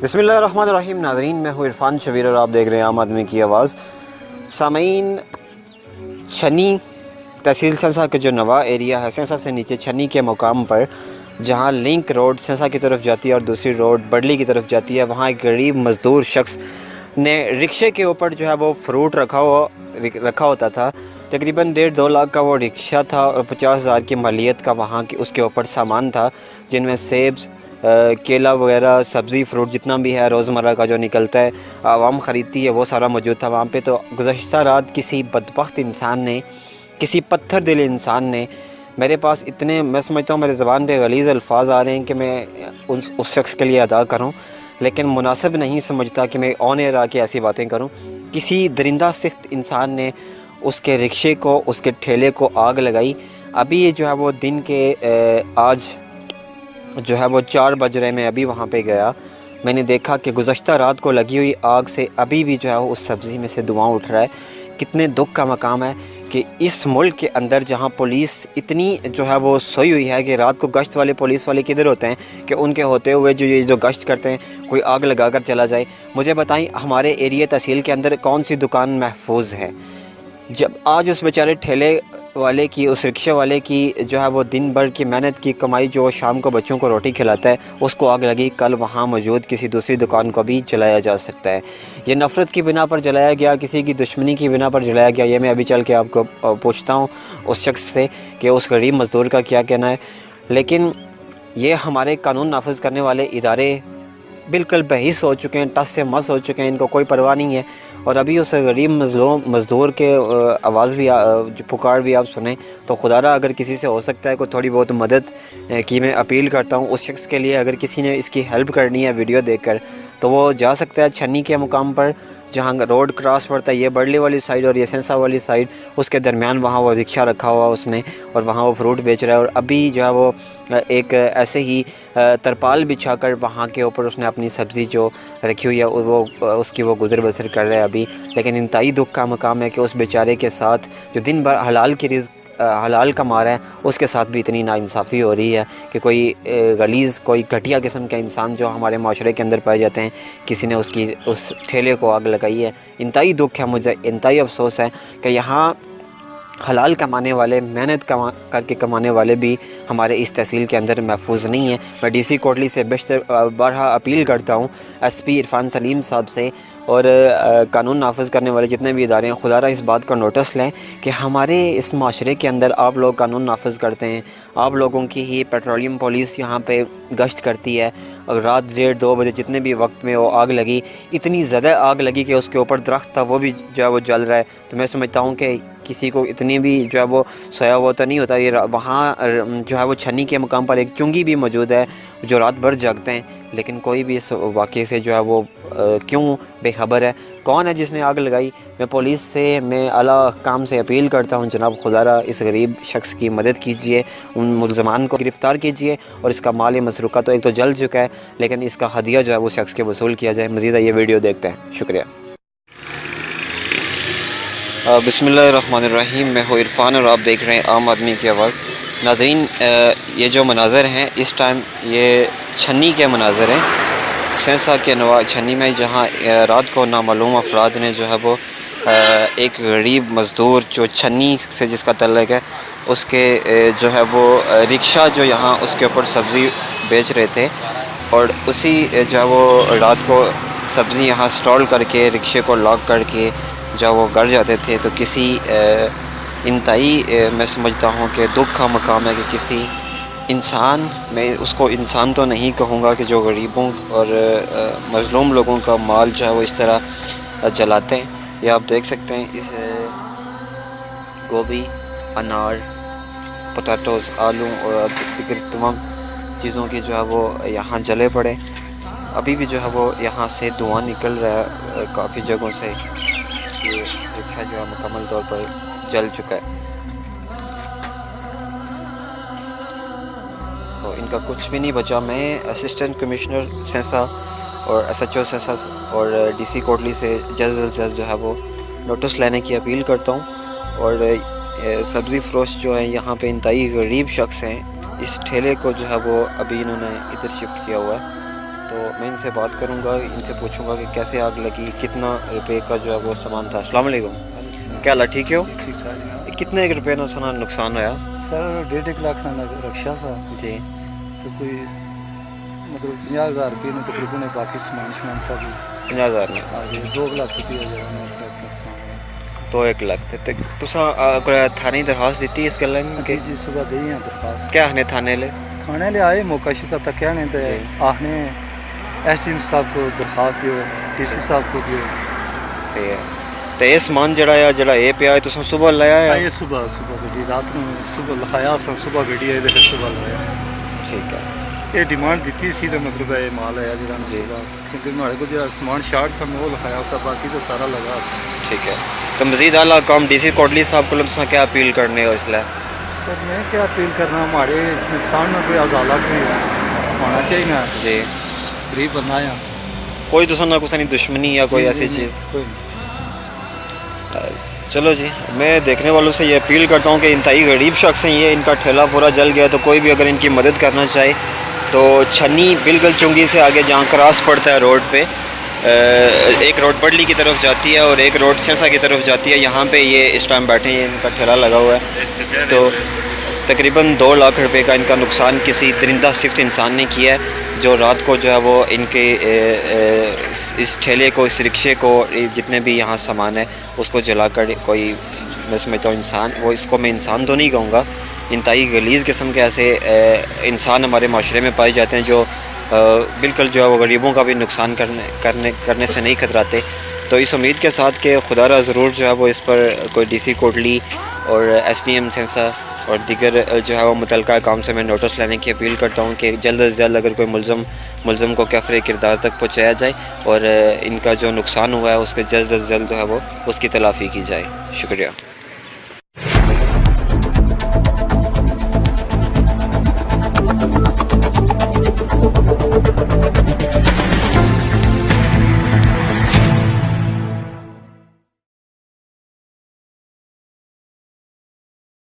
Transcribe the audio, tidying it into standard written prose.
बिस्मिल्लाहिर्रहमानिर्रहीम। नाज़रीन, मैं हूँ इरफान शबीर और आप देख रहे हैं आम आदमी की आवाज़। सामीन, छन्नी तहसील सेंसा का जो नवा एरिया है, सेंसा से नीचे छन्नी के मुकाम पर जहाँ लिंक रोड सेंसा की तरफ जाती है और दूसरी रोड बडली की तरफ जाती है, वहाँ एक गरीब मज़दूर शख्स ने रिक्शे के ऊपर जो है वो फ्रूट रखा होता था। तकरीबन 1.5-2 लाख का वो रिक्शा था और 50,000 की मालियत का वहाँ की उसके ऊपर सामान था, जिनमें सेब, केला वगैरह, सब्ज़ी, फ्रूट जितना भी है रोज़मर्रा का जो निकलता है आवाम ख़रीदती है, वो सारा मौजूद था वहाँ पे। तो गुज़श्ता रात किसी बदबख्त इंसान ने, किसी पत्थर दिल इंसान ने मेरे पास इतने, मैं समझता हूँ मेरे ज़बान पे गलीज़ अल्फाज आ रहे हैं कि मैं उस शख्स के लिए अदा करूँ, लेकिन मुनासिब नहीं समझता कि मैं ऑन एयर आके ऐसी बातें करूँ। किसी दरिंदा सिफ्त इंसान ने उसके रिक्शे को, उसके ठेले को आग लगाई। अभी ये जो है वो दिन के आज जो है वो 4 बज रहे, मैं अभी वहाँ पे गया, मैंने देखा कि गुज़श्ता रात को लगी हुई आग से अभी भी जो है वो उस सब्ज़ी में से धुआं उठ रहा है। कितने दुख का मकाम है कि इस मुल्क के अंदर जहाँ पुलिस इतनी जो है वो सोई हुई है कि रात को गश्त वाले पुलिस वाले किधर होते हैं कि उनके होते हुए जो गश्त करते हैं कोई आग लगा कर चला जाए। मुझे बताएं, हमारे एरिया तहसील के अंदर कौन सी दुकान महफूज है? जब आज उस बेचारे ठेले वाले की, उस रिक्शे वाले की जो है वो दिन भर की मेहनत की कमाई जो शाम को बच्चों को रोटी खिलाता है, उसको आग लगी, कल वहाँ मौजूद किसी दूसरी दुकान को भी जलाया जा सकता है। ये नफ़रत की बिना पर जलाया गया, किसी की दुश्मनी की बिना पर जलाया गया, ये मैं अभी चल के आपको पूछता हूँ उस शख्स से कि उस गरीब मज़दूर का क्या कहना है। लेकिन ये हमारे कानून नाफिज करने वाले इदारे बिल्कुल बहिस हो चुके हैं, टस से मस हो चुके हैं, इनको कोई परवाह नहीं है। और अभी उस गरीब मज़दूर के आवाज़ भी जो पुकार भी आप सुने तो खुदारा अगर किसी से हो सकता है कोई थोड़ी बहुत मदद की मैं अपील करता हूँ उस शख्स के लिए। अगर किसी ने इसकी हेल्प करनी है वीडियो देखकर तो वो जा सकता है छन्नी के मुकाम पर जहाँ रोड क्रॉस पड़ता है, ये बडली वाली साइड और ये सेंसा वाली साइड, उसके दरमियान वहाँ वो रिक्शा रखा हुआ उसने और वहाँ वो फ्रूट बेच रहा है। और अभी जो है वो एक ऐसे ही तरपाल बिछाकर वहाँ के ऊपर उसने अपनी सब्ज़ी जो रखी हुई है वो उसकी वो गुज़र बसर कर रहा है अभी। लेकिन इंतहाई दुख का मकाम है कि उस बेचारे के साथ जो दिन भर हलाल कमा रहा है उसके साथ भी इतनी नाइंसाफ़ी हो रही है कि कोई गलीज़, कोई घटिया किस्म का इंसान जो हमारे माशरे के अंदर पाए जाते हैं, किसी ने उस ठेले को आग लगाई है। इंतहाई दुख है, मुझे इंतहाई अफसोस है कि यहाँ हलाल कमाने वाले, मेहनत करके कमाने वाले भी हमारे इस तहसील के अंदर महफूज नहीं है। मैं DC कोटली से बारहा अपील करता हूँ SP इरफान सलीम साहब से और कानून नाफिज करने वाले जितने भी इदारे हैं, खुदारा इस बात का नोटिस लें कि हमारे इस माशरे के अंदर आप लोग कानून नाफिज करते हैं, आप लोगों की ही पेट्रोलियम पुलिस यहाँ पे गश्त करती है। और रात 1:30-2 बजे जितने भी वक्त में वो आग लगी, इतनी ज़्यादा आग लगी कि उसके ऊपर दरख्त था वो भी जो है वो जल रहा है। तो मैं समझता हूँ कि किसी को इतनी भी जो है वो सोया हुआ तो नहीं होता। ये वहाँ जो है वो छन्नी के मुकाम पर एक चुंगी भी मौजूद है जो रात भर जागते हैं, लेकिन कोई भी इस वाक़े से जो है वो क्यों बेखबर है? कौन है जिसने आग लगाई? मैं पुलिस से, मैं आला काम से अपील करता हूँ, जनाब खुदारा इस गरीब शख्स की मदद कीजिए, उन मुलज़मान को गिरफ़्तार कीजिए और इसका माल मसरूक़ा तो एक तो जल चुका है, लेकिन इसका हदिया जो है वो शख्स के वसूल किया जाए। मज़ीद ये वीडियो देखते हैं, शुक्रिया। बिस्मिल्लाहिर्रहमानिर्रहीम। मैं हूँ इरफान और आप देख रहे हैं आम आदमी की आवाज़। नाज़रीन, ये जो मनाज़र हैं इस टाइम ये छन्नी के मनाज़र हैं, सेंसा के नवा छन्नी में, जहाँ रात को नामालूम अफराद ने जो है वो एक गरीब मज़दूर जो छन्नी से जिसका तल्लुक़ है उसके जो है वो रिक्शा जो यहाँ उसके ऊपर सब्ज़ी बेच रहे थे और उसी जो है वो रात को सब्ज़ी यहाँ स्टॉल करके रिक्शे को लॉक करके जब वो घर जाते थे तो किसी इंतहाई मैं समझता हूँ कि दुख का मकाम है कि किसी इंसान, मैं उसको इंसान तो नहीं कहूँगा, कि जो गरीबों और मज़लूम लोगों का माल जो है वो इस तरह जलाते हैं। ये आप देख सकते हैं, इस गोभी, अनार, पोटैटोज़, आलू और तमाम चीज़ों की जो है वो यहाँ जले पड़े। अभी भी जो है वो यहाँ से धुआं निकल रहा है काफ़ी जगहों से। ये रिक्शा जो है मुकम्मल तौर पर जल चुका है, तो इनका कुछ भी नहीं बचा। मैं असिस्टेंट कमिश्नर सेंसा और SHO सेंसा और DC कोटली से जल्द से जल्द जो है वो नोटिस लेने की अपील करता हूँ। और सब्ज़ी फ़रोश जो है यहाँ पे इंतहाई गरीब शख्स हैं, इस ठेले को जो है वो अभी इन्होंने इधर शिफ्ट किया हुआ है। तो मैं इनसे बात करूंगा, इनसे पूछूंगा कि कैसे आग लगी, कितना रुपए का जो है वो सामान था। अस्सलाम वालेकुम, क्या हाल है, ठीक हो? ठीक ठाक। कितने रुपए का सुना नुकसान होया? सर 1.5 लाख का रक्षा था जी। तो कोई मतलब 50,000 रुपये में तकरीबन है, बाकी सामान सब 50,000 में? हाँ जी 2 लाख रुपये जो है नुकसान। तो 1 लाख थे तुसा थाने दरखास्त दी इस गल्ला जी जी सुबह दी है दरखास्त। क्या आने थाने ले? खाने ले आए मौका शुदा तक क्या नहीं थे आहने एसडीएम साहब को दरखास्त दियो, डीसी साहब को दियो। ठीक है। तो ये समान जड़ा ये पिया है तुसा सुबह लाया है? ये सुबह गड्डी रात में सुबह लिखाया सुबह गड्डी आई तो सुबह लाया। ठीक है। ये डिमांड दी सी तो मतलब ये माल आया जो सुबह, क्योंकि हमारे को जो समान शार्ट सा वो लिखाया सा, बाकी तो सारा लगा। ठीक है। तो मजीद आला काम डीसी कोटली साहब को तुसा क्या अपील करने हो इसलिए? सर मैं क्या अपील करना, हमारे इस नुकसान में कोई अजाला कोई होना चाहिए ना जी। गरीब बंदा है, कोई तुसा ना कुछ नहीं दुश्मनी या कोई ऐसी चीज़? कोई। चलो जी, मैं देखने वालों से ये अपील करता हूँ कि इंतहाई गरीब शख्स हैं ये, इनका ठेला पूरा जल गया। तो कोई भी अगर इनकी मदद करना चाहे तो छन्नी बिल्कुल चुंगी से आगे जहाँ क्रॉस पड़ता है रोड पे, एक रोड बडली की तरफ जाती है और एक रोड सिरसा की तरफ जाती है, यहाँ पे ये इस टाइम बैठे हैं, इनका ठेला लगा हुआ है। तो तकरीबन 2 लाख रुपए का इनका नुकसान किसी दरिंदा सिफ्त इंसान ने किया है, जो रात को जो है वो इनके इस ठेले को, इस रिक्शे को, जितने भी यहाँ सामान है उसको जलाकर, कोई मैं समझता हूँ इंसान, वो इसको मैं इंसान तो नहीं कहूँगा, इंतहाई गलीज़ किस्म के ऐसे इंसान हमारे माशरे में पाए जाते हैं जो बिल्कुल जो है वो गरीबों का भी नुकसान करने से नहीं खतराते। तो इस उम्मीद के साथ कि खुदारा ज़रूर जो है वो इस पर कोई डीसी कोटली और एसडीएम सेंसा और दीगर जो है वो मुतलका काम से मैं नोटिस लेने की अपील करता हूँ कि जल्द अज़ जल्द अगर कोई मुलज़म को कैफ़रे किरदार तक पहुँचाया जाए और इनका जो नुकसान हुआ है उसके जल्द अज़ जल्द जो है वो उसकी तलाफ़ी की जाए। शुक्रिया।